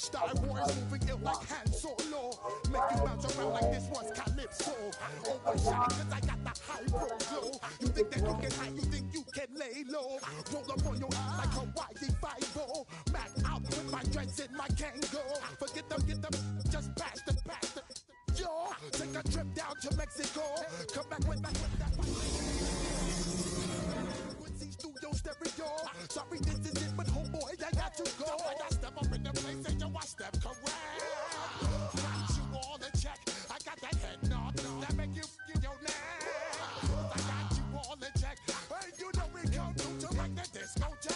Star Wars moving ill like Han Solo. Make you bounce around like this was Calypso. Overshine cause I got the high roll flow. You think that you can hide, you think you can lay low. Roll up on your ass like Hawaii Five-O. Mac out with my dreads in my Kango. Forget them, get them, just pass the. Yo, take a trip down to Mexico. Come back with that. Quincy Studio Stereo. Sorry, this is it, but homeboy, I got to go. When I step up in the place, say yo, I step correct. Got you all in check. I got that head nod that make you get your neck. I got you all in check. Hey, you know we come through to like the disco jam.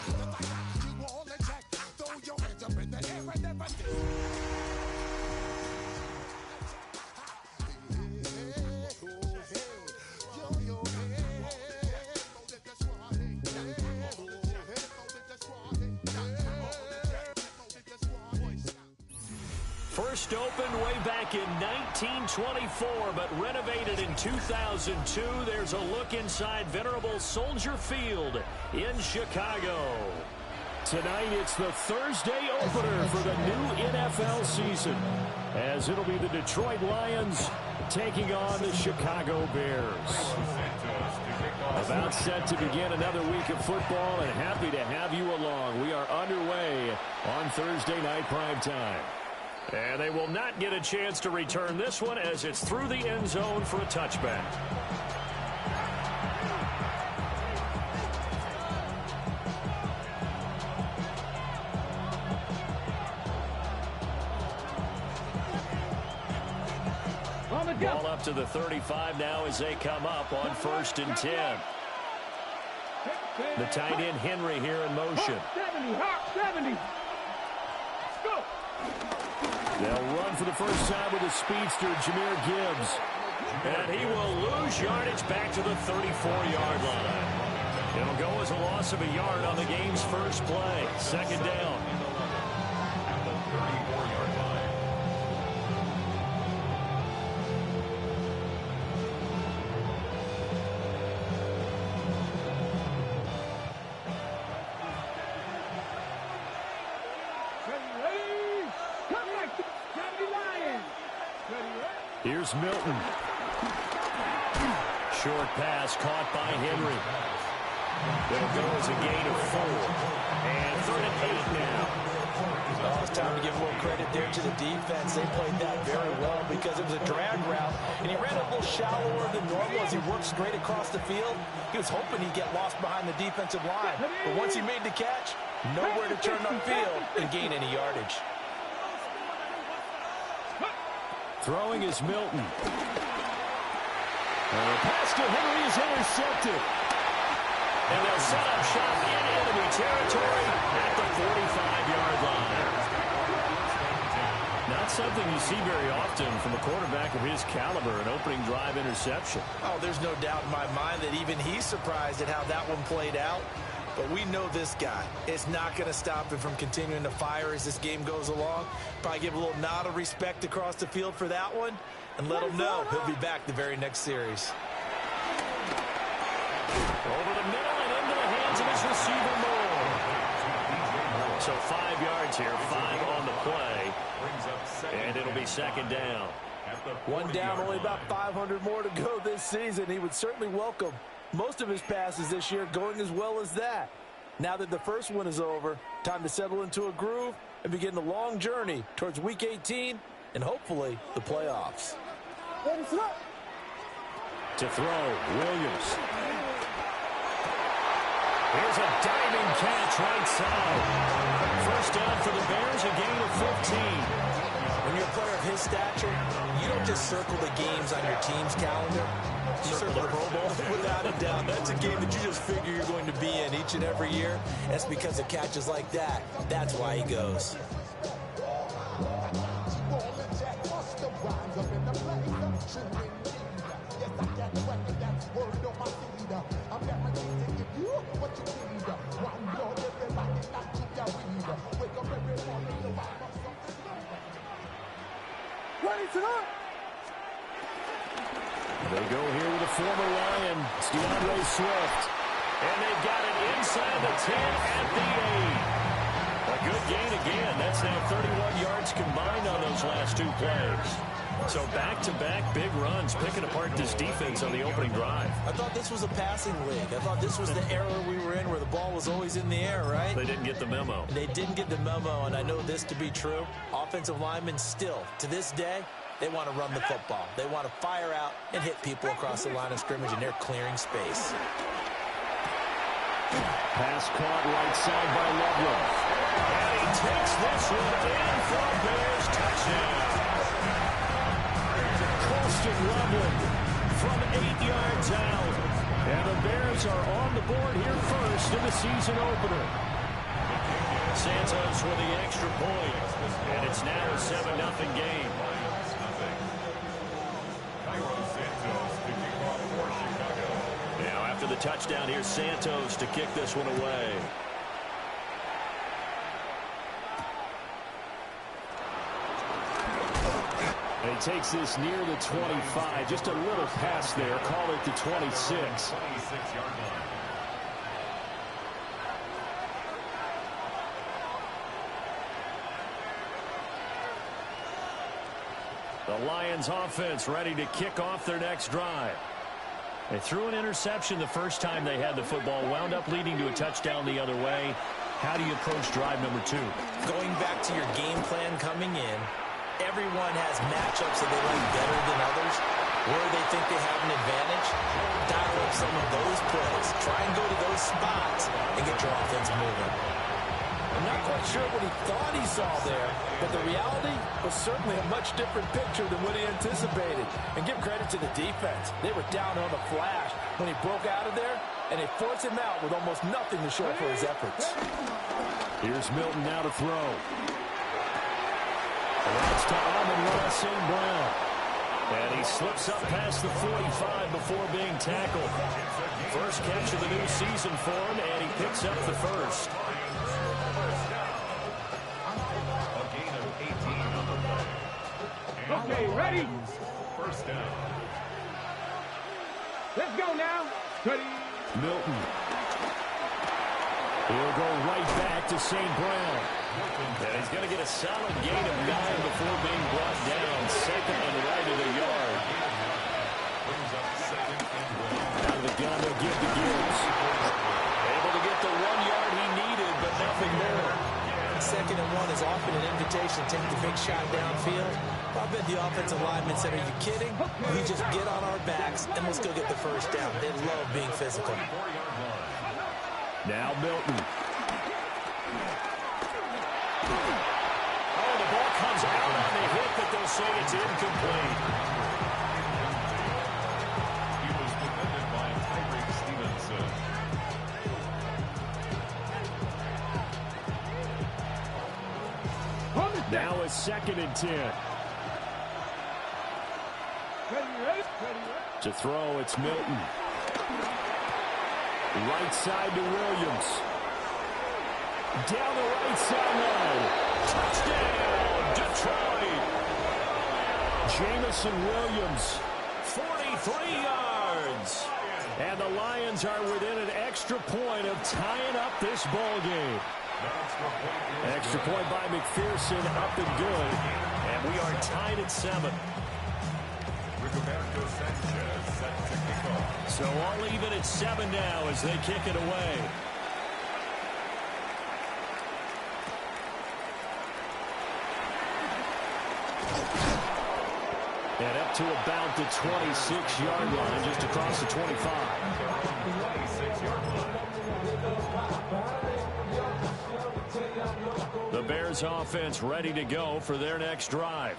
I got you all in check. Throw your hands up in the air and never did. First opened way back in 1924, but renovated in 2002. There's a look inside venerable Soldier Field in Chicago. Tonight, it's the Thursday opener for the new NFL season, as it'll be the Detroit Lions taking on the Chicago Bears. About set to begin another week of football, and happy to have you along. We are underway on Thursday night primetime. And they will not get a chance to return this one as it's through the end zone for a touchback. Ball up to the 35 now as they come up on 1st and 10. The tight end Henry here in motion. 70. Go. They'll run for the first time with the speedster, Jahmyr Gibbs. And he will lose yardage back to the 34-yard line. It'll go as a loss of a yard on the game's first play. 2nd down. At the 34-yard line. Here's Milton. Short pass caught by Henry. It'll go as a gain of 4. And 3rd and 8 now. Oh, it's time to give a little credit there to the defense. They played that very well because it was a drag route, and he ran a little shallower than normal as he worked straight across the field. He was hoping he'd get lost behind the defensive line. But once he made the catch, nowhere to turn upfield and gain any yardage. Throwing is Milton. And the pass to Henry is intercepted. And they'll set up shop in enemy territory at the 45-yard line. Not something you see very often from a quarterback of his caliber, an opening drive interception. Oh, there's no doubt in my mind that even he's surprised at how that one played out. But we know this guy. It's not going to stop him from continuing to fire as this game goes along. Probably give a little nod of respect across the field for that one, and let him know he'll be back the very next series. Over the middle and into the hands of his receiver, Moore. So 5 yards here, 5 on the play, and it'll be 2nd down. One down, only about 500 more to go this season. He would certainly welcome most of his passes this year going as well as that. Now that the first one is over, time to settle into a groove and begin the long journey towards Week 18 and hopefully the playoffs. To throw, Williams. Here's a diving catch right side. First down for the Bears, a gain of 15. When you're a player of his stature, you don't just circle the games on your team's calendar. You circle the Pro Bowl. Without a doubt, that's a game that you just figure you're going to be in each and every year. That's because of catches like that. That's why he goes. They go here with a former Lion, DeAndre Swift. And they've got it inside the 10 at the 8. A good gain again. That's now 31 yards combined on those last two plays. So back-to-back big runs, picking apart this defense on the opening drive. I thought this was a passing league. I thought this was the era we were in where the ball was always in the air, right? They didn't get the memo. They didn't get the memo, and I know this to be true. Offensive linemen still, to this day, they want to run the football. They want to fire out and hit people across the line of scrimmage, and they're clearing space. Pass caught right side by Loveland. And he takes this one in for a Bears touchdown. Colston Loveland from 8 yards out. And the Bears are on the board here first in the season opener. Santos with the extra point. And it's now a 7-0 game. Now after the touchdown, here's Santos to kick this one away. And he takes this near the 25. Just a little pass there. Call it the 26. The Lions offense ready to kick off their next drive. They threw an interception the first time they had the football, wound up leading to a touchdown the other way. How do you approach drive number 2? Going back to your game plan coming in, everyone has matchups that they like better than others, where they think they have an advantage. Dial up some of those plays. Try and go to those spots and get your offense moving. I'm not quite sure what he thought he saw there, but the reality was certainly a much different picture than what he anticipated. And give credit to the defense. They were down on the flash when he broke out of there, and they forced him out with almost nothing to show for his efforts. Here's Milton now to throw. That's to Amon-Ra St. Brown. And he slips up past the 45 before being tackled. First catch of the new season for him, and he picks up the first. Okay, ready? First down. Let's go now. Ready? Milton. He'll go right back to St. Brown. And he's going to get a solid gain of 9 before being brought down. Second and right of the yard. Out of the gun, they'll give to Gibbs. Able to get the 1 yard he needed, but nothing more. Second and 1 is often an invitation to take the big shot downfield. I bet the offensive lineman said, are you kidding? We just get on our backs and let's go get the first down. They love being physical. Now Milton. Oh, the ball comes out on the hit, but they'll say it's incomplete. He was defended by Tyreek Stevenson. Now it's 2nd and 10. To throw, it's Milton. Right side to Williams. Down the right sideline. Touchdown, Detroit. Jamison Williams, 43 yards. And the Lions are within an extra point of tying up this ball game. Extra point by McPherson, up and good. And we are tied at 7. Rigoberto Sanchez set to kick off. So all even at 7 now as they kick it away. And up to about the 26-yard line, just across the 25. 26-yard line. The Bears offense ready to go for their next drive.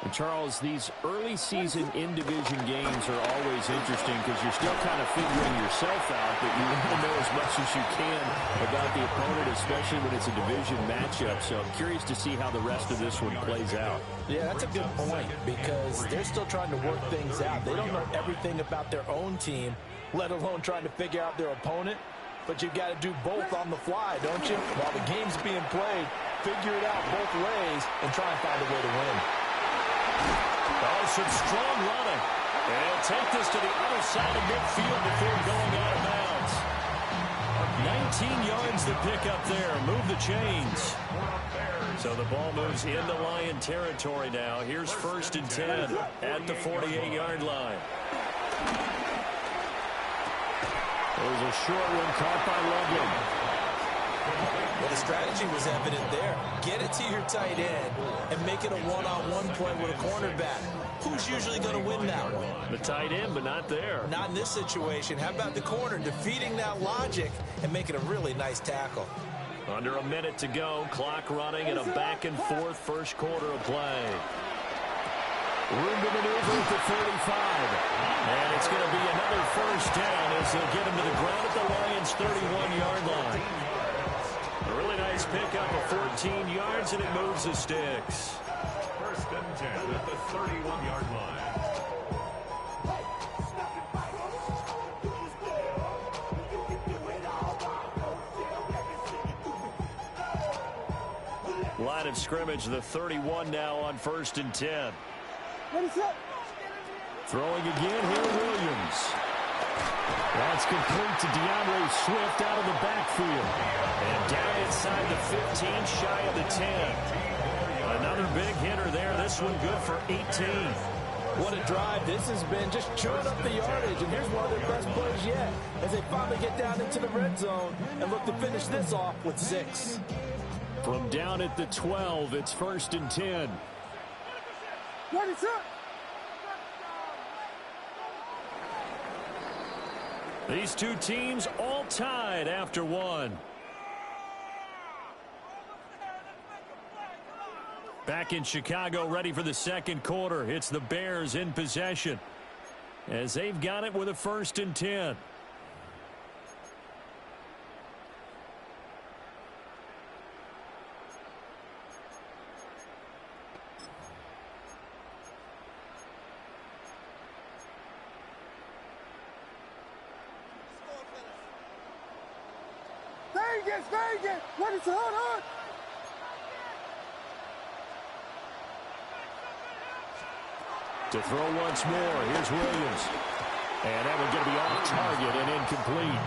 And Charles, these early season in-division games are always interesting because you're still kind of figuring yourself out, but you want to know as much as you can about the opponent, especially when it's a division matchup. So I'm curious to see how the rest of this one plays out. Yeah, that's a good point because they're still trying to work things out. They don't know everything about their own team, let alone trying to figure out their opponent. But you've got to do both on the fly, don't you? While the game's being played, figure it out both ways and try and find a way to win. Oh, some strong running. And he'll take this to the other side of midfield before going out of bounds. yards to pick up there. Move the chains. So the ball moves into Lion territory now. Here's 1st and 10 at the 48-yard line. There's a short one caught by Loveland. Well, the strategy was evident there. Get it to your tight end and make it a one-on-one play with a cornerback. Who's usually going to win that one? The tight end, but not there. Not in this situation. How about the corner defeating that logic and making a really nice tackle? Under a minute to go. Clock running in a back-and-forth first quarter of play. Room to maneuver at the 35. And it's going to be another first down as they'll get him to the ground at the Lions' 31-yard line. A really nice pickup of 14 yards, and it moves the sticks. 1st and 10 at the 31-yard line. Line of scrimmage, the 31 now on 1st and 10. Throwing again here, Williams. That's complete to DeAndre Swift out of the backfield. And down inside the 15, shy of the 10. Another big hitter there. This one good for 18. What a drive this has been, just chewing up the yardage. And here's one of their best plays yet as they finally get down into the red zone and look to finish this off with 6. From down at the 12, it's 1st and 10. What is up? These two teams all tied after one. Back in Chicago, ready for the second quarter. It's the Bears in possession as they've got it with a 1st and 10. Vegas! What is hold on? To throw once more, here's Williams. And that one going to be off target and incomplete.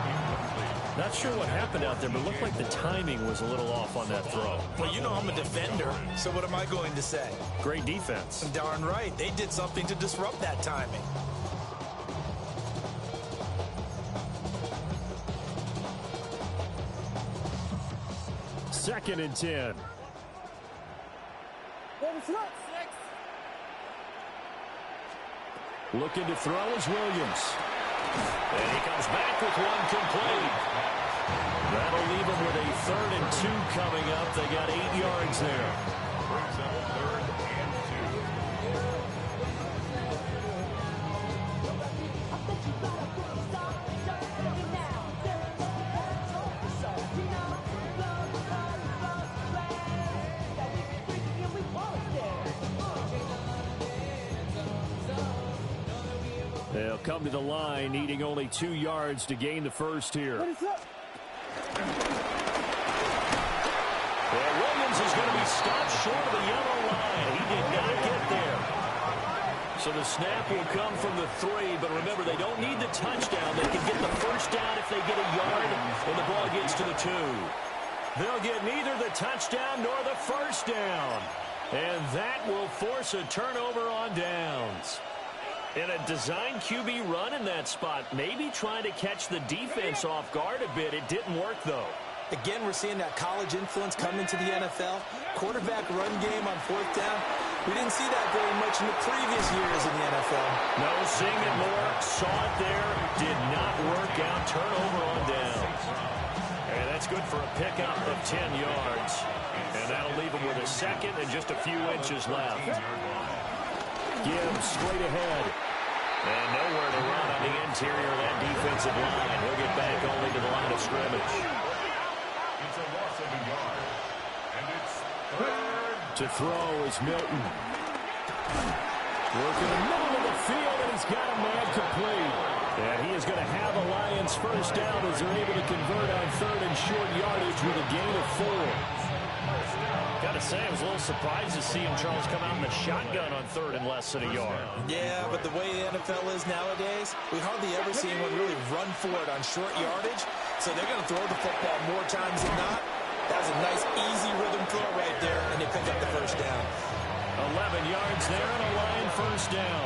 Not sure what happened out there, but it looked like the timing was a little off on that throw. Well, you know I'm a defender, so what am I going to say? Great defense. Darn right. They did something to disrupt that timing. Second and 10. Looking to throw is Williams. And he comes back with one complete. That'll leave him with a 3rd and 2 coming up. They got 8 yards there. Brings up 3rd and 2. They'll come to the line, needing only 2 yards to gain the first here. What is up? Well, Williams is going to be stopped short of the yellow line. He did not get there. So the snap will come from the 3, but remember, they don't need the touchdown. They can get the first down if they get a yard, and the ball gets to the 2. They'll get neither the touchdown nor the first down. And that will force a turnover on downs. In a design QB run in that spot, maybe trying to catch the defense off guard a bit. It didn't work, though. Again, we're seeing that college influence come into the NFL. Quarterback run game on 4th down. We didn't see that very much in the previous years in the NFL. No, seeing it more. Saw it there. Did not work out. Turnover on downs. And that's good for a pickup of 10 yards. And that'll leave him with a 2nd and just a few inches left. Gibbs straight ahead. And nowhere to run on the interior of that defensive line. He'll get back only to the line of scrimmage. It's a loss of a yard. And it's 3rd. To throw is Milton. Working the middle of the field, and he's got a man complete. And he is going to have a Lions first down as they're able to convert on 3rd and short yardage with a gain of 4. Got to say, I was a little surprised to see him, Charles, come out in the shotgun on 3rd and less than a yard. Yeah, but the way the NFL is nowadays, we hardly ever see anyone really run for it on short yardage. So they're going to throw the football more times than not. That was a nice, easy rhythm throw right there, and they pick up the first down. 11 yards there and a Lion first down.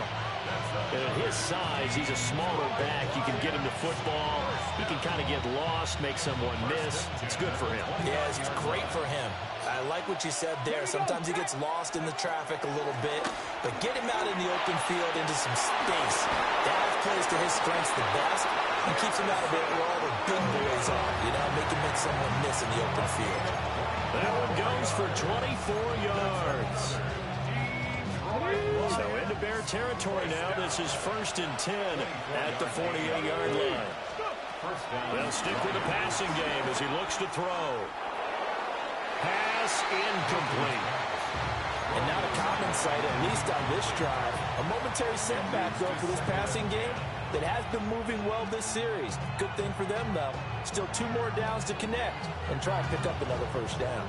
At his size, he's a smaller back. You can get him the football. He can kind of get lost, make someone miss. It's good for him. Yeah, it's great for him. I like what you said there. Sometimes he gets lost in the traffic a little bit, but get him out in the open field into some space. That plays to his strengths the best and keeps him out of it where all the big boys are. You know, make him make someone miss in the open field. That one goes for 24 yards. So into Bear territory now. This is 1st and 10 at the 48-yard line. They'll stick with the passing game as he looks to throw. Pass incomplete. And not a common sight, at least on this drive. A momentary setback, though, for this passing game that has been moving well this series. Good thing for them, though. Still 2 more downs to connect and try and pick up another first down.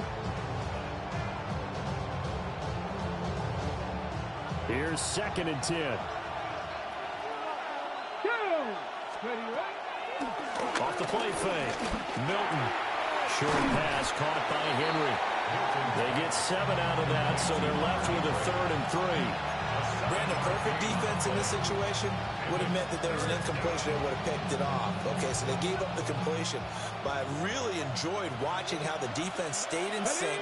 Here's 2nd and 10. Off the play fake. Milton. Short pass caught by Henry. They get 7 out of that, so they're left with a 3rd and 3. Brandon, perfect defense in this situation would have meant that there was an incompletion and would have picked it off. Okay, so they gave up the completion. But I really enjoyed watching how the defense stayed in sync,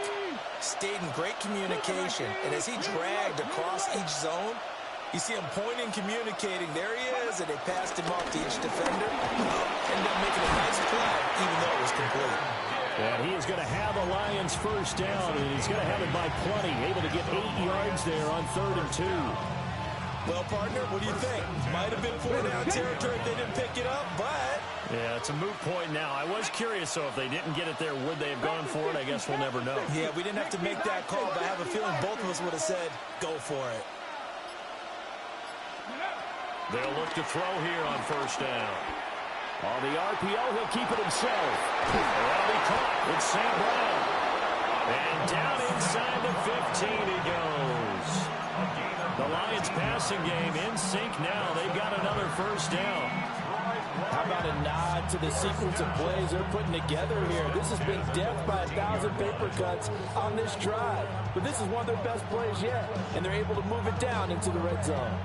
stayed in great communication, and as he dragged across each zone, you see him pointing, communicating. There he is, and they passed him off to each defender. Ended up making a nice play, even though it was complete. And he is going to have the Lions first down, and he's going to have it by plenty. Able to get 8 yards there on 3rd and 2. Well, partner, what do you think? Might have been 4-down territory if they didn't pick it up, but... Yeah, it's a moot point now. I was curious, so if they didn't get it there, would they have gone for it? I guess we'll never know. Yeah, we didn't have to make that call, but I have a feeling both of us would have said, go for it. They'll look to throw here on first down. On the RPO, he'll keep it himself. That'll be caught. It's St. Brown. And down inside the 15 he goes. The Lions passing game in sync now. They've got another first down. How about a nod to the sequence of plays they're putting together here? This has been death by 1,000 paper cuts on this drive. But this is one of their best plays yet, and they're able to move it down into the red zone.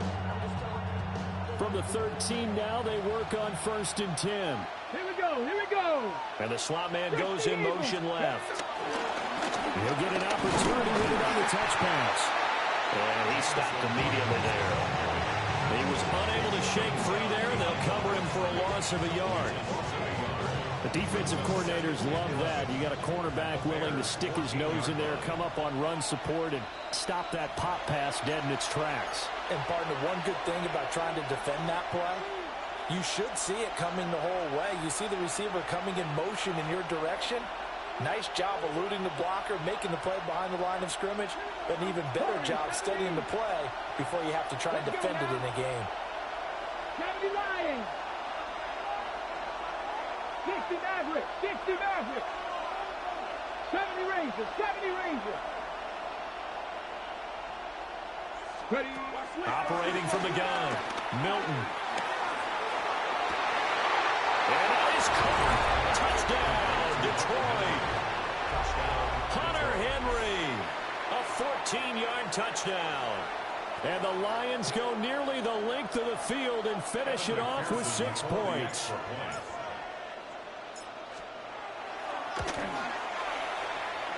From the 13 now, they work on 1st and 10. Here we go, here we go. And the slot man goes in motion left. He'll get an opportunity with it on the touch pass. And he stopped immediately there. He was unable to shake free there. They'll cover him for a loss of a yard. The defensive coordinators love that. You got a cornerback willing to stick his nose in there, come up on run support, and stop that pop pass dead in its tracks. And, partner, one good thing about trying to defend that play, you should see it coming the whole way. You see the receiver coming in motion in your direction. Nice job eluding the blocker, making the play behind the line of scrimmage, but an even better job studying the play before you have to try and defend it in a game. 70 Lions. 60 Maverick. 60 Maverick. 70 Rangers. 70 Rangers. Ready. Operating from the gun, Milton. And that is caught. Touchdown, Detroit. Hunter Henry, a 14-yard touchdown. And the Lions go nearly the length of the field and finish it off with 6 points.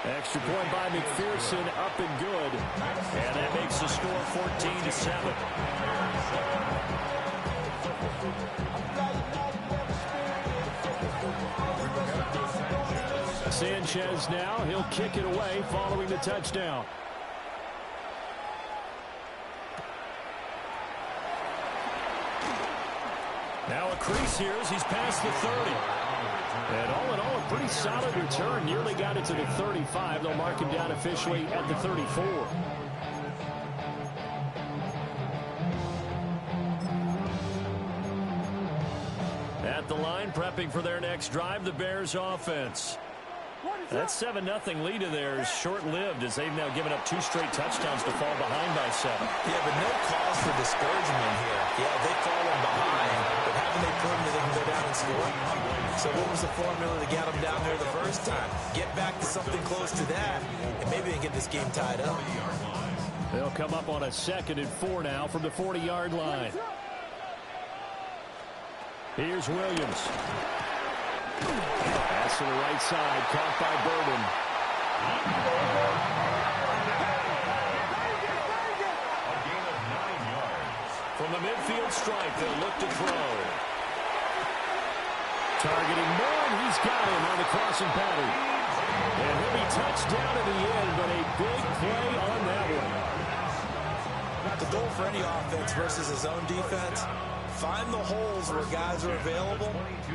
Extra point by McPherson, up and good. And that makes the score 14-7. Sanchez now, he'll kick it away following the touchdown. Now a crease here as he's past the 30. And all in all, a pretty solid return. Nearly got it to the 35. They'll mark him down officially at the 34. At the line, prepping for their next drive, the Bears offense. That 7-0 lead of theirs short-lived as they've now given up 2 straight touchdowns to fall behind by 7. Yeah, but no cause for discouragement here. Yeah, they've fallen behind, but haven't they proven that they can go down and score? So what was the formula that got them down there the first time? Get back to something close to that, and maybe they get this game tied up. They'll come up on a 2nd and 4 now from the 40-yard line. Here's Williams. Pass to the right side, caught by Burden. A gain of 9 yards. From the midfield stripe, they'll look to throw. Targeting Moore, and he's got him on the crossing pattern. And he'll be touched down at the end, but a big play on that one. The goal for any offense versus his own defense, find the holes where guys are available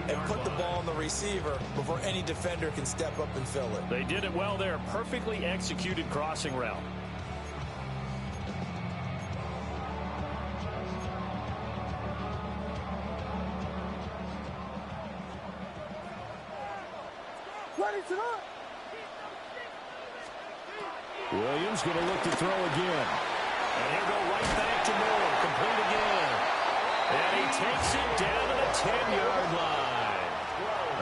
and put the ball on the receiver before any defender can step up and fill it. They did it well there. Perfectly executed crossing route. Williams going to look to throw again. And he'll go right back to Moore. Complete again. And he takes it down to the 10-yard line.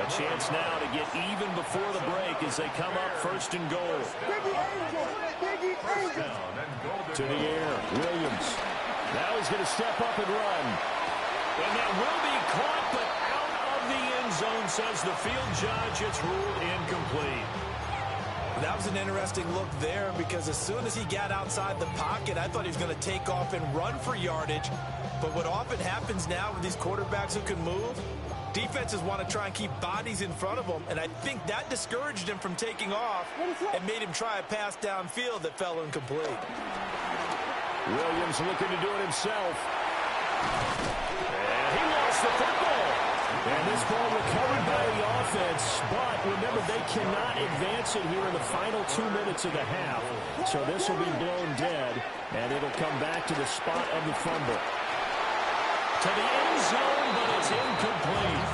A chance now to get even before the break as they come up 1st and goal. To the air, Williams. Now he's going to step up and run. And that will be caught, but out of the end zone, says the field judge. It's ruled incomplete. That was an interesting look there because as soon as he got outside the pocket, I thought he was going to take off and run for yardage. But what often happens now with these quarterbacks who can move, defenses want to try and keep bodies in front of them, and I think that discouraged him from taking off and made him try a pass downfield that fell incomplete. Williams looking to do it himself. And he lost the football. And this ball recovered by the offense, but remember, they cannot advance it here in the final 2 minutes of the half. So this will be blown dead, and it'll come back to the spot of the fumble. To the end zone, but it's incomplete.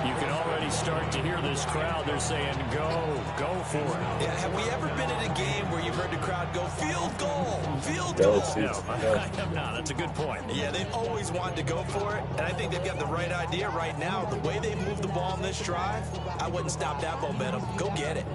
You can already start to hear this crowd. They're saying, go for it. Yeah, have we ever been in a game where you've heard the crowd go, field goal, field goal? No, I have not. That's a good point. Yeah, they've always wanted to go for it, and I think they've got the right idea right now. The way they moved the ball in this drive, I wouldn't stop that momentum. Go get it.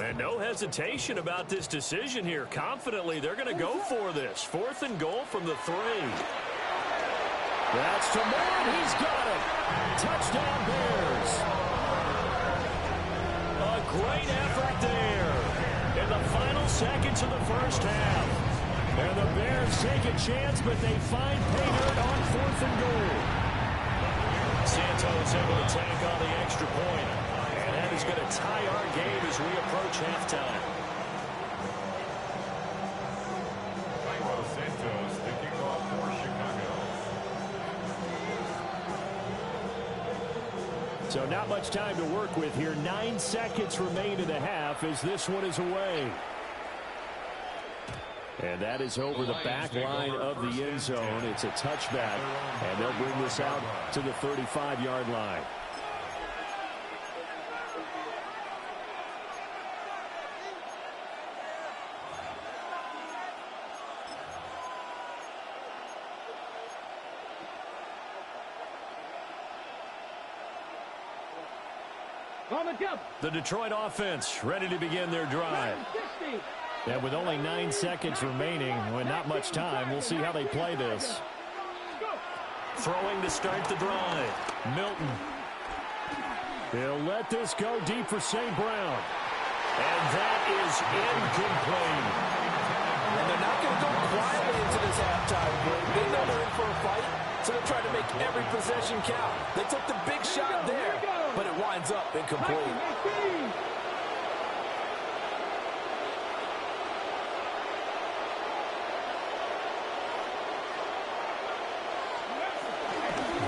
And no hesitation about this decision here. Confidently, they're going to go for this. 4th and goal from the 3. That's to Moore. He's got it. Touchdown, Bears. A great effort there in the final seconds of the first half. And the Bears take a chance, but they find pay dirt on 4th and goal. Santos able to tack on the extra point. And that is going to tie our game as we approach halftime. Cairo Santos, the kickoff for Chicago. So not much time to work with here. 9 seconds remain in the half as this one is away. And that is over the back line of the end zone. It's a touchback, and they'll bring this out to the 35-yard line. The Detroit offense ready to begin their drive. And with only 9 seconds remaining, with not much time, we'll see how they play this. Throwing to start the drive. Milton. He'll let this go deep for St. Brown. And that is incomplete. And they're not going to go quietly into this halftime break. They know they're in for a fight, so they're trying to make every possession count. They took the big shot there, but it winds up incomplete.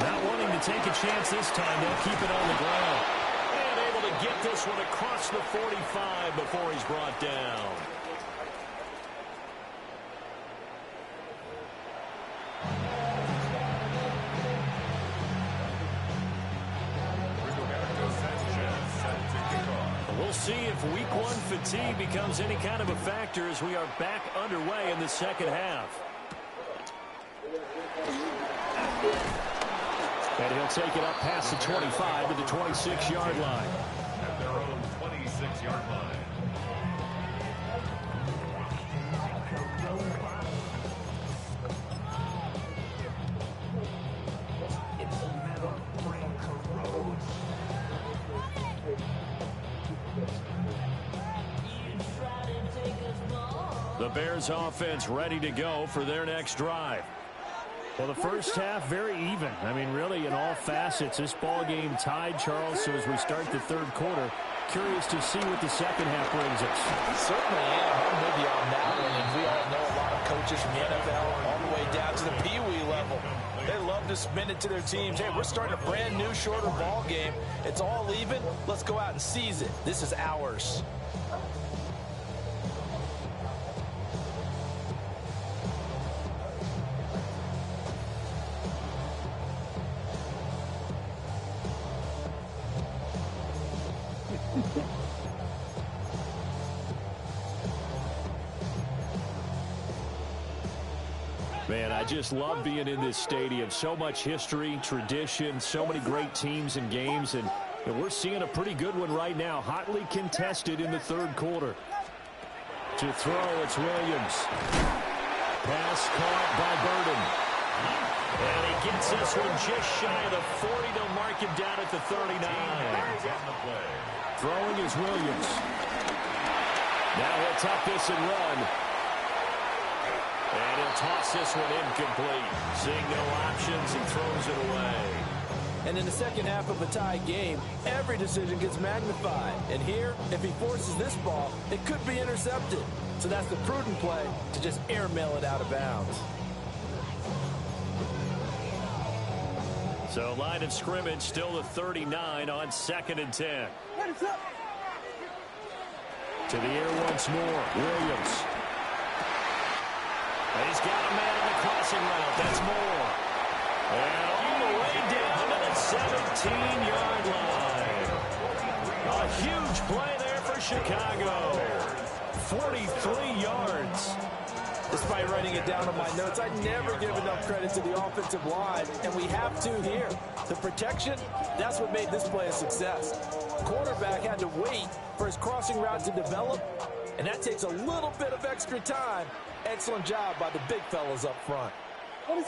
Not wanting to take a chance this time, they'll keep it on the ground. And able to to get this one across the 45 before he's brought down. We'll see if week one fatigue becomes any kind of a factor as we are back underway in the second half. And he'll take it up past the 25 to the 26-yard line. At their own 26-yard line. The Bears offense ready to go for their next drive. Well, the first half, very even. I mean, really, in all facets, this ball game tied, Charles. So as we start the third quarter, curious to see what the second half brings us. Certainly am. I'm with you on that one. And we all know a lot of coaches from the NFL all the way down to the Pee-wee level. They love to spin it to their teams. Hey, we're starting a brand new, shorter ball game. It's all even. Let's go out and seize it. This is ours. Man, I just love being in this stadium. So much history, tradition, so many great teams and games, and we're seeing a pretty good one right now. Hotly contested in the third quarter. To throw, it's Williams. Pass caught by Burden. And he gets this one just shy of the 40. They'll mark him down at the 39. Throwing is Williams. Now he'll tuck this and run. And he'll toss this one incomplete. Seeing no options, he throws it away. And in the second half of a tied game, every decision gets magnified. And here, if he forces this ball, it could be intercepted. So that's the prudent play to just airmail it out of bounds. So line of scrimmage still the 39 on 2nd and 10. To the air once more, Williams. He's got a man on the crossing route. That's Moore. And all the way down to the 17-yard line. A huge play there for Chicago. 43 yards. Despite writing it down on my notes, I never give enough credit to the offensive line, and we have to here. The protection, that's what made this play a success. Quarterback had to wait for his crossing route to develop, and that takes a little bit of extra time. Excellent job by the big fellas up front. Off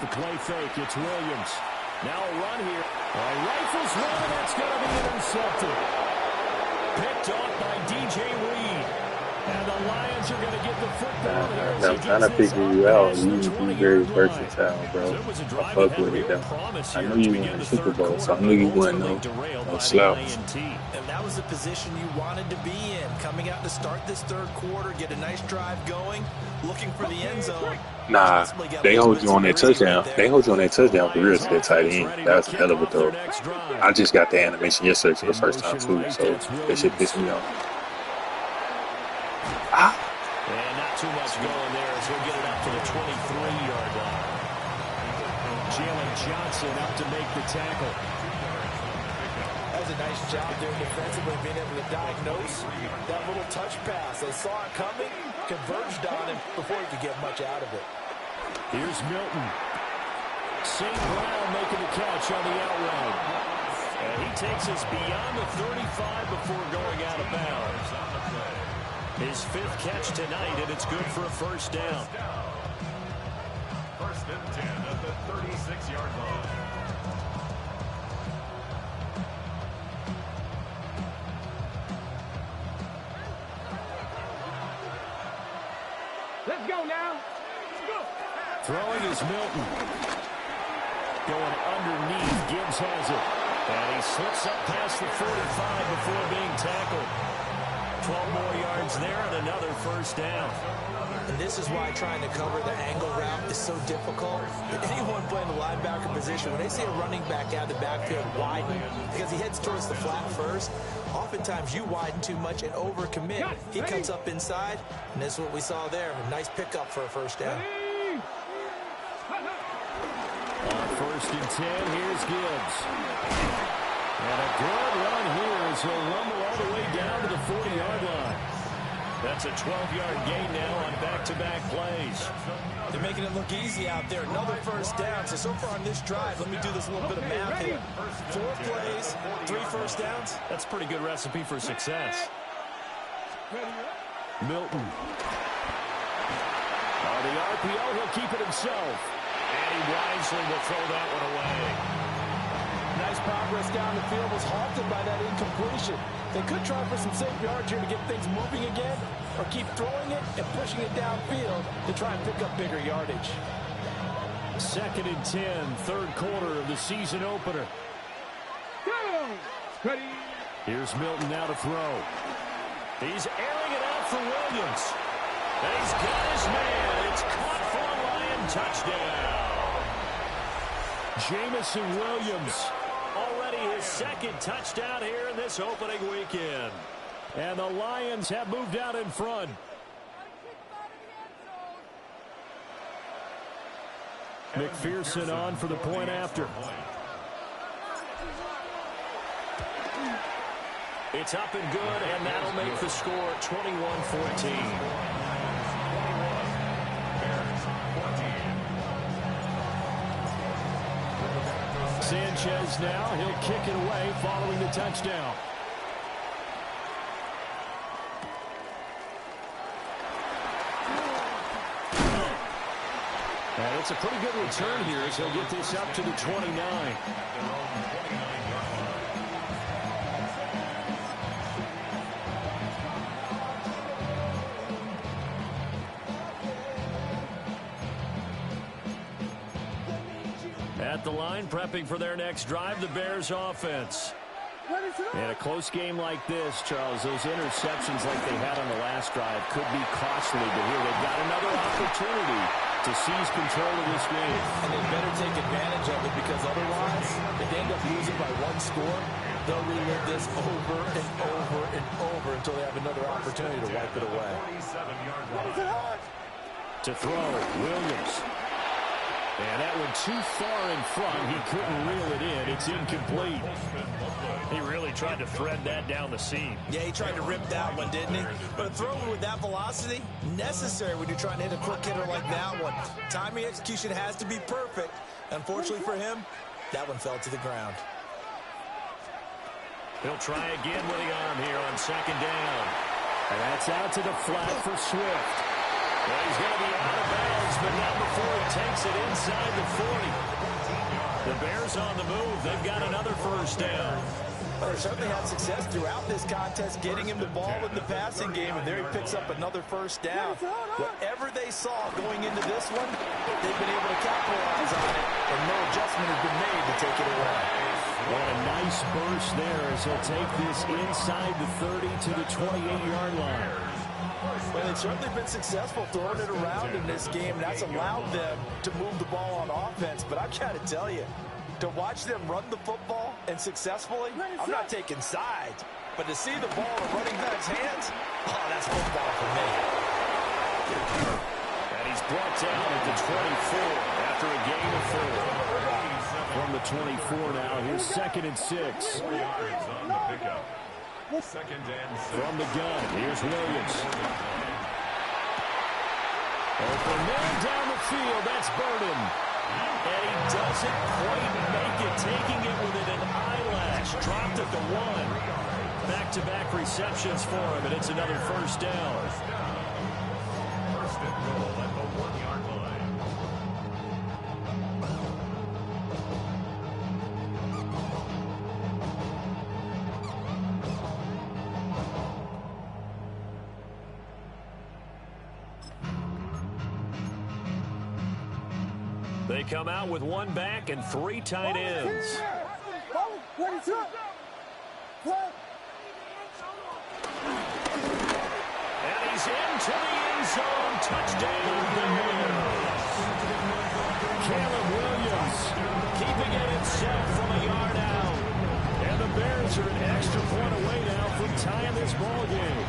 the play fake, it's Williams. Now a run here. A rifles one, that's going to be intercepted. Picked off by DJ Reed. And the Lions are going to get the football here. I'm trying to figure you out. You be very versatile, bro. I fuck with it, though. I knew you won the Super Bowl, so I knew you wouldn't no slouch. And that was the position you wanted to be in. Coming out to start this third quarter, get a nice drive going, looking for the end zone. Nah, they hold you on that touchdown. They hold you on that touchdown for real to that tight end. That was a hell of a throw. I just got the animation yesterday for the first time, too, so that shit pissed me off. And not too much going there as he'll get it up to the 23-yard line. Jalen Johnson up to make the tackle. That was a nice job there defensively, being able to diagnose that little touch pass. They saw it coming, converged on him before he could get much out of it. Here's Milton. St. Brown making the catch on the out route. And he takes us beyond the 35 before going out of bounds. His 5th catch tonight, and it's good for a first down. 1st and 10 at the 36-yard line. Let's go now. Go. Throwing is Milton. Going underneath, Gibbs has it. And he slips up past the 45 before being tackled. 12 more yards there and another first down. And this is why trying to cover the angle route is so difficult. Anyone playing the linebacker position, when they see a running back out of the backfield widen, because he heads towards the flat first, oftentimes you widen too much and overcommit. He cuts up inside, and this is what we saw there. A nice pickup for a first down. On 1st and 10, here's Gibbs. And a good run here as he'll rumble all the way down to the 40-yard line. That's a 12-yard gain now on back-to-back plays. They're making it look easy out there. Another first down. So far on this drive, let me do this little bit of math here. 4 plays, 3 first downs. That's a pretty good recipe for success. Milton. On the RPO, he'll keep it himself. And he wisely will throw that one away. Nice progress down the field, was halted by that incompletion. They could try for some safe yards here to get things moving again, or keep throwing it and pushing it downfield to try and pick up bigger yardage. 2nd and 10, third quarter of the season opener. Ready. Here's Milton now to throw. He's airing it out for Williams. And he's got his man. It's caught for a Lion touchdown. Jamison Williams, already his 2nd touchdown here in this opening weekend. And the Lions have moved out in front. McPherson on for the point after. It's up and good, and that'll make the score 21-14. Sanchez now, he'll kick it away following the touchdown. And it's a pretty good return here as he'll get this up to the 29. At the line, prepping for their next drive, the Bears offense. In a close game like this, Charles, those interceptions like they had on the last drive could be costly, but here they've got another opportunity to seize control of this game. And they better take advantage of it, because otherwise, if they end up losing by 1 score, they'll relive this over and over and over until they have another opportunity to wipe it away. To throw, Williams. And that one too far in front. He couldn't reel it in. It's incomplete. He really tried to thread that down the seam. Yeah, he tried to rip that one, didn't he? But a throw with that velocity, necessary when you're trying to hit a quick hitter like that one. Timing execution has to be perfect. Unfortunately for him, that one fell to the ground. He'll try again with the arm here on 2nd down. And that's out to the flat for Swift. Well, he's going to be out of bounds, but not before he takes it inside the 40. The Bears on the move. They've got another first down. Well, they certainly had success throughout this contest getting him the ball in the passing game, and there he picks up another first down. Whatever they saw going into this one, they've been able to capitalize on it, and no adjustment has been made to take it away. What a nice burst there as he'll take this inside the 30 to the 28-yard line. Well, they've certainly been successful throwing it around in this game. That's allowed them to move the ball on offense. But I've got to tell you, to watch them run the football and successfully, I'm not taking sides. But to see the ball in a running back's hands, oh, that's football for me. And he's brought down at the 24 after a gain of 4. From the 24 now, here's 2nd and 6. 4 yards on the pickup. 2nd and 6. From the gun, here's Williams. Open man down the field, that's Burden. And he doesn't quite make it, taking it within an eyelash. Dropped at the 1. Back-to-back receptions for him, and it's another first down. First and goal at the 1-yard line. They come out with 1 back and 3 tight ends. is into the end zone. Touchdown, Bears. Caleb Williams keeping it himself from a yard out. And the Bears are an extra point away now from tying this ball game.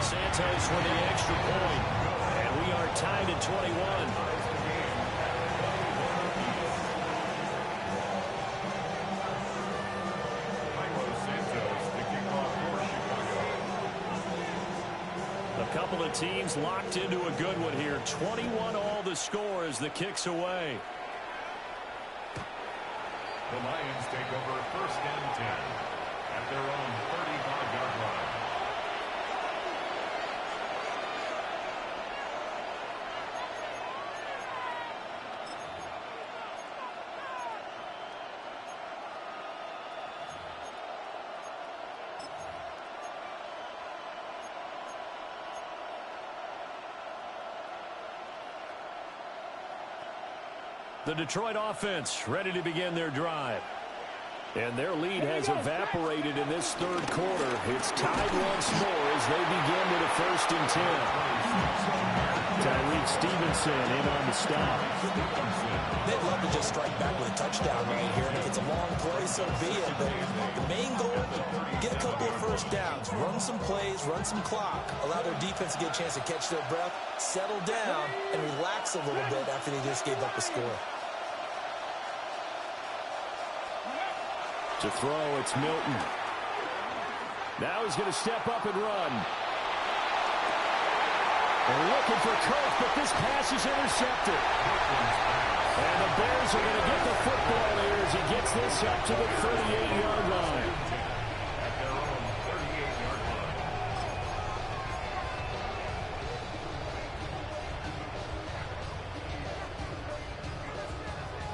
Santos for the extra point. And we are tied at 21. A couple of teams locked into a good one here. 21 all the score as the kick's away. The Lions take over 1st and 10 at their own 35-yard line. The Detroit offense ready to begin their drive. And their lead has evaporated in this third quarter. It's tied once more as they begin with a 1st and 10. Tyreek Stevenson in on the stop. They'd love to just strike back with a touchdown right here. And if it's a long play, so be it. But the main goal, get a couple of first downs. Run some plays, run some clock. Allow their defense to get a chance to catch their breath, settle down, and relax a little bit after they just gave up a score. To throw, it's Milton. Now he's going to step up and run. And looking for Kirk, but this pass is intercepted. And the Bears are going to get the football here as he gets this up to the 38-yard line. At their own 38-yard line.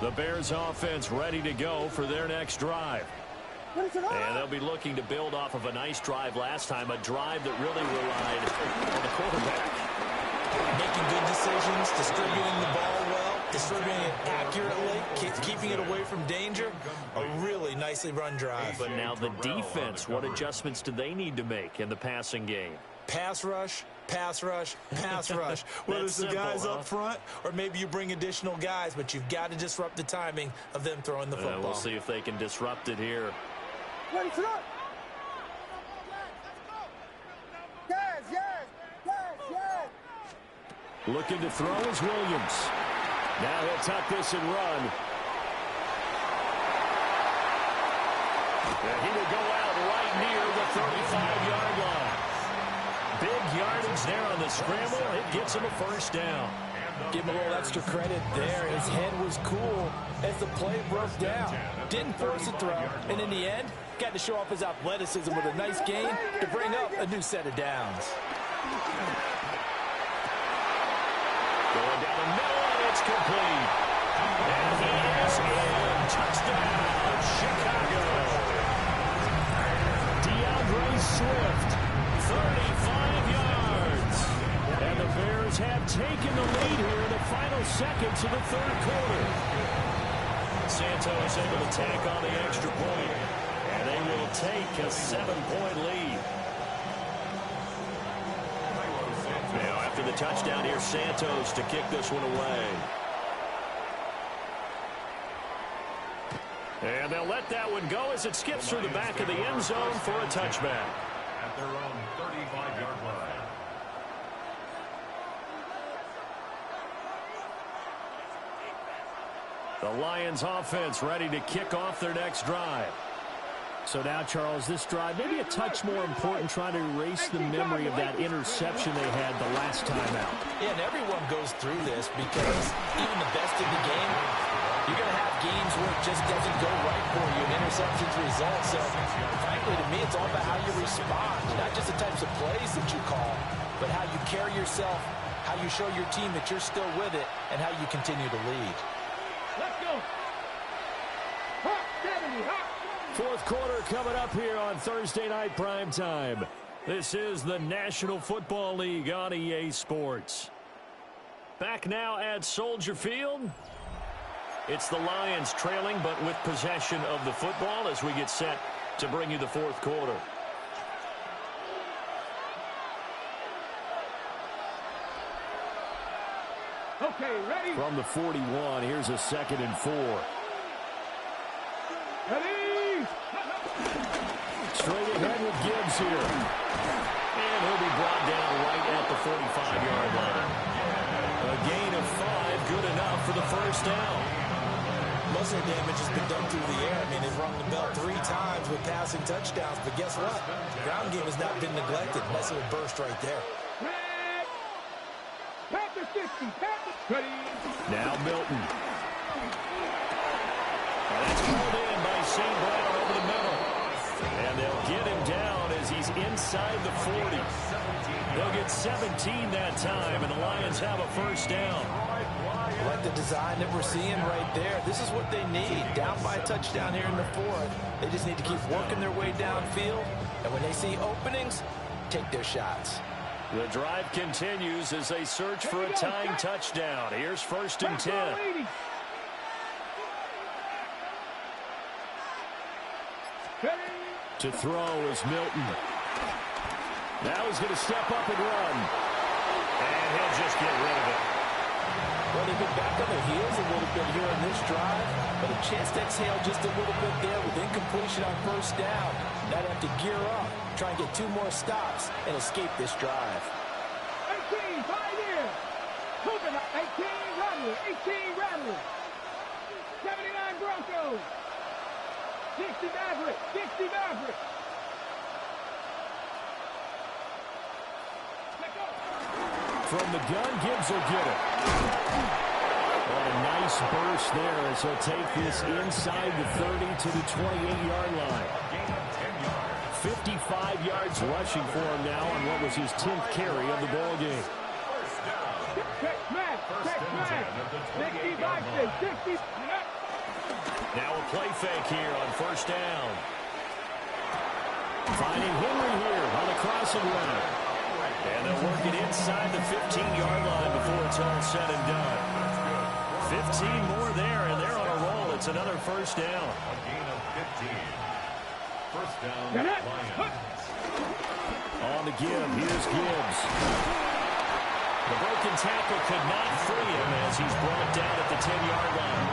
The Bears offense ready to go for their next drive. And they'll be looking to build off of a nice drive last time, a drive that really relied on the quarterback. Making good decisions, distributing the ball well, distributing it accurately, keeping it away from danger. A really nicely run drive. But now the defense, what adjustments do they need to make in the passing game? Pass rush, pass rush, pass rush. Whether it's the guys up front or maybe you bring additional guys, but you've got to disrupt the timing of them throwing the football. We'll see if they can disrupt it here. Ready, set up. Yes, yes, yes, yes. Looking to throw is Williams. Now he'll tuck this and run. And he will go out right near the 35-yard line. Big yardage there on the scramble. It gets him a 1st down. Give him a little extra credit there. His head was cool as the play broke down. Didn't force a throw, and in the end, got to show off his athleticism with a nice gain to bring up a new set of downs. Going down the middle, and it's complete. And he is in. Touchdown, Chicago. DeAndre Swift, 35 yards. And the Bears have taken the lead here in the final seconds of the third quarter. Santos able to tack on the extra point. And they will take a 7-point lead. Now, after the touchdown here, Santos to kick this one away. And they'll let that one go as it skips through the back of the end zone for a touchback. At their own 35-yard line. The Lions offense ready to kick off their next drive. So now, Charles, this drive maybe a touch more important, trying to erase the memory of that interception they had the last time out. Yeah, and everyone goes through this because even the best in the game, you're going to have games where it just doesn't go right for you, and interceptions result. So, frankly, to me, it's all about how you respond, not just the types of plays that you call, but how you carry yourself, how you show your team that you're still with it, and how you continue to lead. Let's go. Hot 70, hot. Fourth quarter coming up here on Thursday Night Prime Time. This is the National Football League on EA Sports. Back now at Soldier Field. It's the Lions trailing, but with possession of the football as we get set to bring you the fourth quarter. Okay, ready? From the 41, here's a 2nd and 4. Ready? Straight ahead with Gibbs here. And he'll be brought down right at the 45-yard line. A gain of 5, good enough for the first down. Most of the damage has been done through the air. I mean, they've rung the bell 3 times with passing touchdowns, but guess what? The ground game has not been neglected. Nice little burst right there. Panther 50, Panther 20. Now Milton. And that's called in by St. Brown over the middle. And they'll get him down as he's inside the 40. They'll get 17 that time, and the Lions have a first down. Like the design that we're seeing right there. This is what they need. Down by a touchdown here in the 4th. They just need to keep working their way downfield. And when they see openings, take their shots. The drive continues as they search for a tying touchdown. Here's 1st and 10. To throw is Milton. Now he's going to step up and run. And he'll just get rid of it. Well, they've been back on their heels a little bit here in this drive, but a chance to exhale just a little bit there with incompletion on 1st down. Now they have to gear up, try and get 2 more stops, and escape this drive. 18, Pioneer. Moving up, 18, Rattler, 18, Rattler. 79, Broncos. 60, Maverick, 60, Maverick. From the gun, Gibbs will get it. What a nice burst there as he'll take this inside the 30 to the 28-yard line. 55 yards rushing for him now on what was his 10th carry of the ball game. Now a play fake here on 1st down. Finding Henry here on the crossing route. And they'll work it inside the 15-yard line before it's all said and done. 15 more there, and they're on a roll. It's another 1st down. A gain of 15. 1st down, Lions. On the give, here's Gibbs. The broken tackle could not free him as he's brought down at the 10-yard line.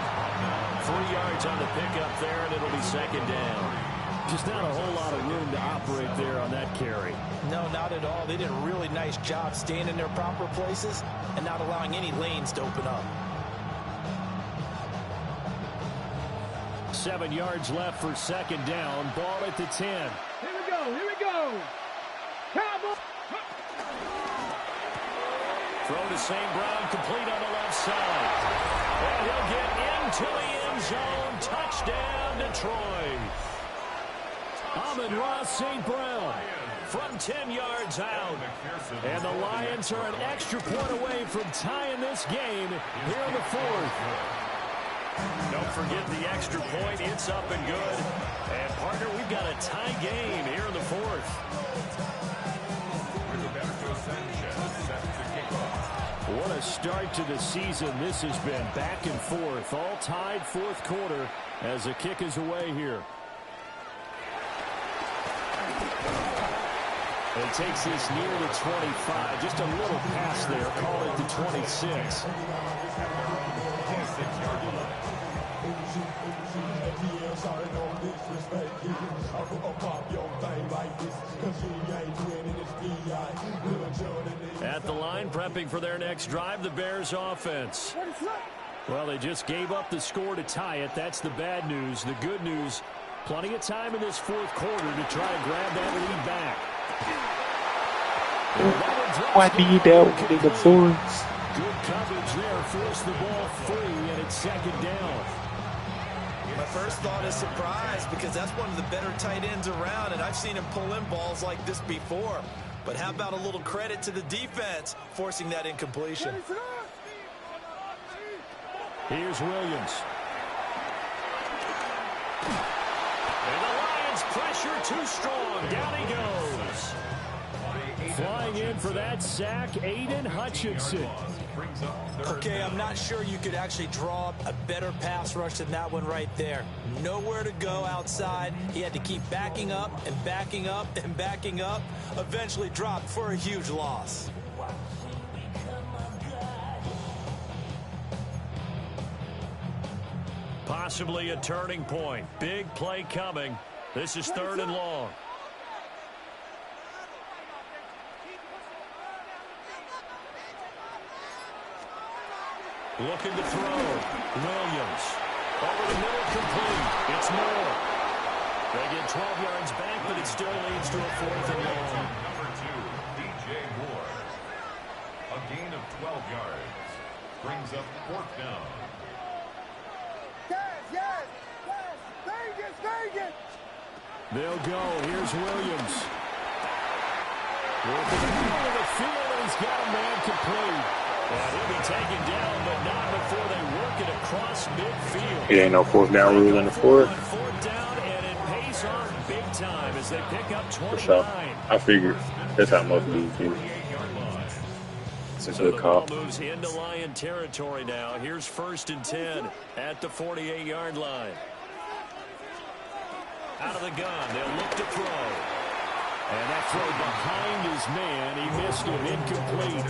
3 yards on the pickup there, and it'll be 2nd down. Just not a whole lot of room to operate there on that carry. No, not at all. They did a really nice job staying in their proper places and not allowing any lanes to open up. 7 yards left for 2nd down. Ball at the 10. Here we go, here we go. Cowboy. Throw to St. Brown, complete on the left side. And he'll get into the end zone. Touchdown, Detroit. Amon-Ra St. Brown from 10 yards out. And the Lions are an extra point away from tying this game here in the 4th. Don't forget the extra point. It's up and good. And, partner, we've got a tie game here in the 4th. What a start to the season this has been. Back and forth, all tied 4th quarter as the kick is away here. It takes this near the 25. Just a little pass there. Call it the 26. At the line, prepping for their next drive, the Bears offense. Well, they just gave up the score to tie it. That's the bad news. The good news, plenty of time in this 4th quarter to try and grab that lead back. Why do you doubt the force? Good coverage there, forced the ball free, and it's 2nd down. My first thought is surprise because that's one of the better tight ends around, and I've seen him pull in balls like this before. But how about a little credit to the defense forcing that incompletion? Here's Williams. And the Lions pressure too strong. Down he goes. Flying in for that sack, Aiden Hutchinson. Okay, I'm not sure you could actually draw up a better pass rush than that one right there. Nowhere to go outside. He had to keep backing up and backing up and backing up. Eventually dropped for a huge loss. Possibly a turning point. Big play coming. This is 3rd and long. Looking to throw. Williams. Over the middle, complete. It's Moore. They get 12 yards back, but it still leads to a 4th and long. Number 2, DJ Moore. A gain of 12 yards. Brings up 4th down. Yes. Vegas. They'll go. Here's Williams. Working the middle of the field, and he's got a man complete. He'll be taken down, but not before they work it across midfield. It ain't no 4th down rule in the 4th. 4th down, and it pays off big time as they pick up 29. For sure. I figured that's how most of these do. It's a good call. The ball moves into Lion territory now. Here's 1st and 10 at the 48-yard line. Out of the gun, they'll look to throw. And that throw behind his man, he missed it, incomplete.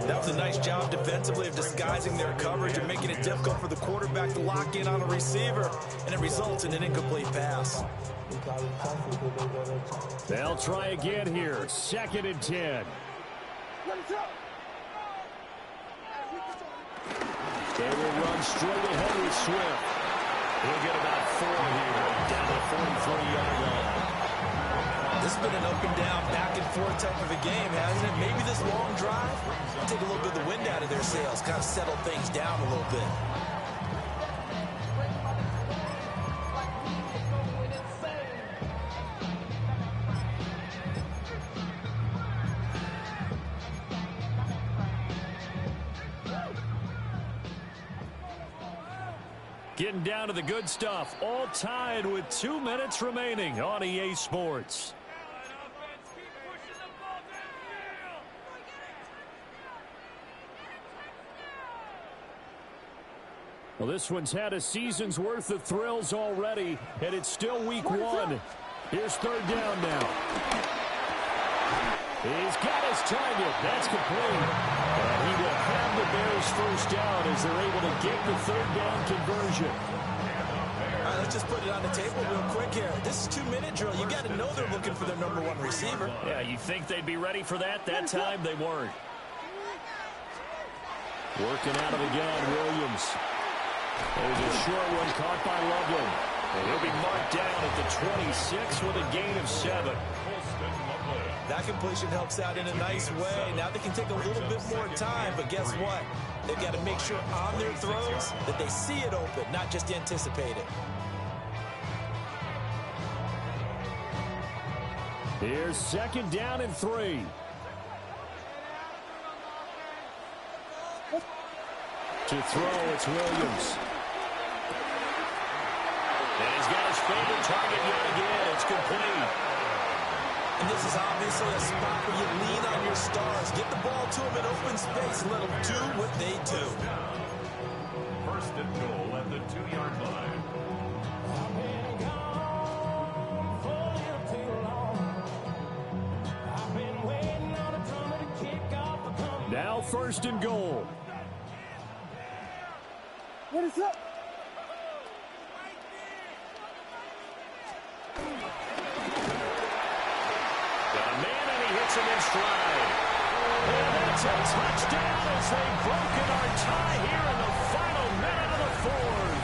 That was a nice job defensively of disguising their coverage and making it difficult for the quarterback to lock in on a receiver, and it results in an incomplete pass. They'll try again here, 2nd and 10. They will run straight ahead with Swift. He'll get about 4 here, down to the 43-yard line. This has been an up and down, back and forth type of a game, hasn't it? Maybe this long drive will take a little bit of the wind out of their sails, kind of settle things down a little bit. Getting down to the good stuff, all tied with 2 minutes remaining on EA Sports. Well, this one's had a season's worth of thrills already, and it's still week 1. Here's 3rd down now. He's got his target. That's complete. And he will have the Bears 1st down as they're able to get the 3rd down conversion. All right, let's just put it on the table real quick here. This is 2-minute drill. You got to know they're looking for their number 1 receiver. Yeah, you think they'd be ready for that? That time they weren't. Working out of the gun, Williams. There's a short one caught by Loveland. And he'll be marked down at the 26 with a gain of 7. That completion helps out in a nice way. Now they can take a little bit more time, but guess what? They've got to make sure on their throws that they see it open, not just anticipate it. Here's 2nd down and 3. To throw, it's Williams. And he's got his favorite target yet again. It's complete. And this is obviously a spot where you lean on your stars. Get the ball to them in open space and let them do what they do. 1st and goal at the 2-yard line. Now 1st and goal. What is up? Him in stride. And that's a touchdown as they've broken our tie here in the final minute of the 4th.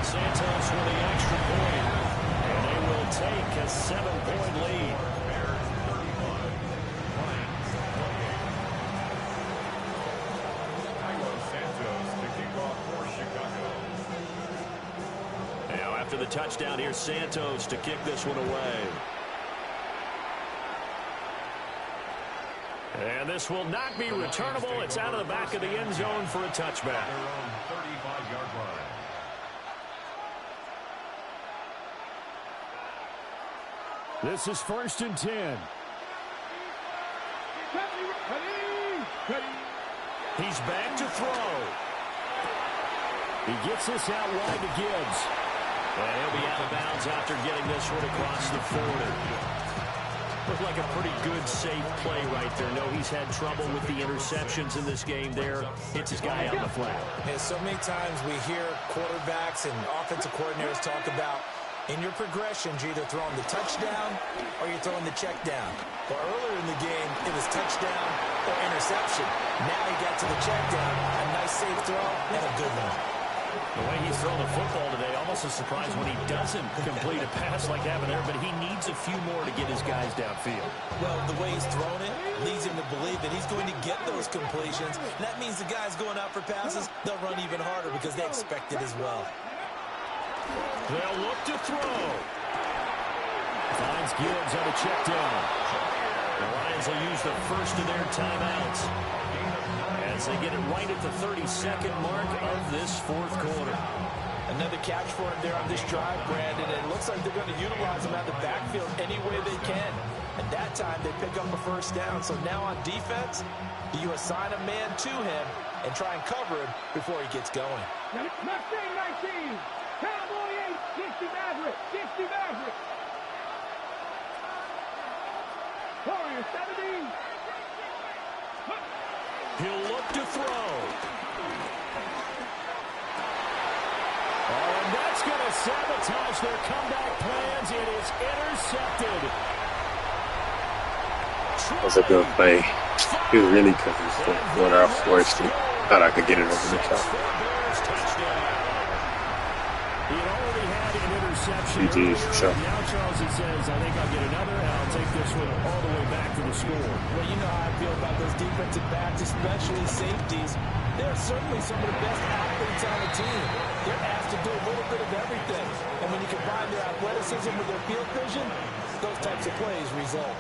Santos with the extra point. And they will take a 7-point lead. After the touchdown, here's Santos to kick this one away. And this will not be returnable. It's out of the back of the end zone for a touchback. This is 1st and 10. He's back to throw. He gets this out wide to Gibbs. And he'll be out of bounds after getting this one across the 40. Looked like a pretty good, safe play right there. No, he's had trouble with the interceptions in this game there. Hits his guy on the flat. Yeah, so many times we hear quarterbacks and offensive coordinators talk about in your progressions, you're either throwing the touchdown or you're throwing the check down. Well, earlier in the game, it was touchdown or interception. Now he got to the check down, a nice safe throw, and a good one. The way he's throwing the football today, almost a surprise when he doesn't complete a pass like happened there, but he needs a few more to get his guys downfield. Well, the way he's throwing it leads him to believe that he's going to get those completions. And that means the guys going out for passes, they'll run even harder because they expect it as well. They'll look to throw. Finds Gibbs on a check down. The Lions will use the first of their timeouts as they get it right at the 32nd mark of this fourth quarter. Another catch for him there on this drive, Brandon. And it looks like they're going to utilize him out the backfield any way they can. And that time they pick up a first down. So now on defense, do you assign a man to him and try and cover him before he gets going? Mustang 19, Cowboy 8, 60 Maverick, 60 Maverick. Warrior 17. He'll look to throw. Oh, and that's going to sabotage their comeback plans. It is intercepted. That was a good play. He was really cooking when I forced it. Thought I could get it over the top. He had already had an interception. GG, for sure. Now Charles, he says, I think I'll get another, and I'll take this one all the way back to the score. Well, you know how I feel about those defensive backs, especially safeties. They're certainly some of the best athletes on the team. They're asked to do a little bit of everything. And when you combine their athleticism with their field vision, those types of plays result.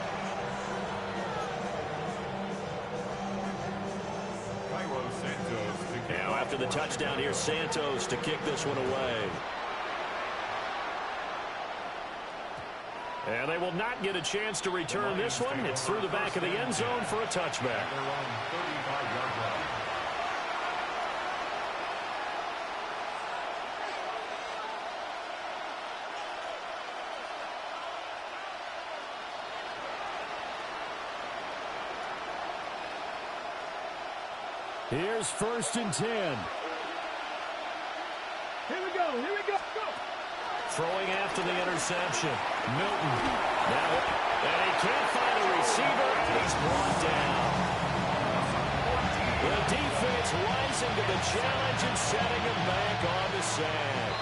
Now after the touchdown, here's Santos to kick this one away. And they will not get a chance to return this one. It's through the back of the end zone for a touchback. Here's 1st and 10. Here we go, here we go. Go. Throwing after the interception. Milton. Now, and he can't find a receiver, and he's brought down. The defense rising to the challenge and setting him back on the sack.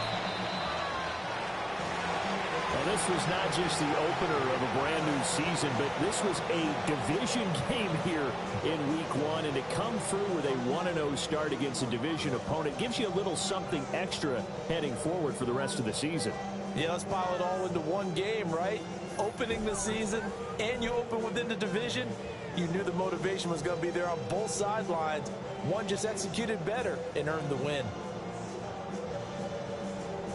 Now, this was not just the opener of a brand new season, but this was a division game here in week 1, and to come through with a 1-0 start against a division opponent gives you a little something extra heading forward for the rest of the season. Yeah, let's pile it all into one game, right? Opening the season, and you open within the division. You knew the motivation was going to be there on both sidelines. One just executed better and earned the win.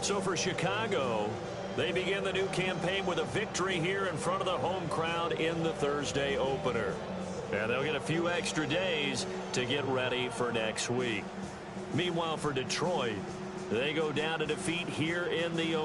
So for Chicago, they begin the new campaign with a victory here in front of the home crowd in the Thursday opener. And they'll get a few extra days to get ready for next week. Meanwhile, for Detroit, they go down to defeat here in the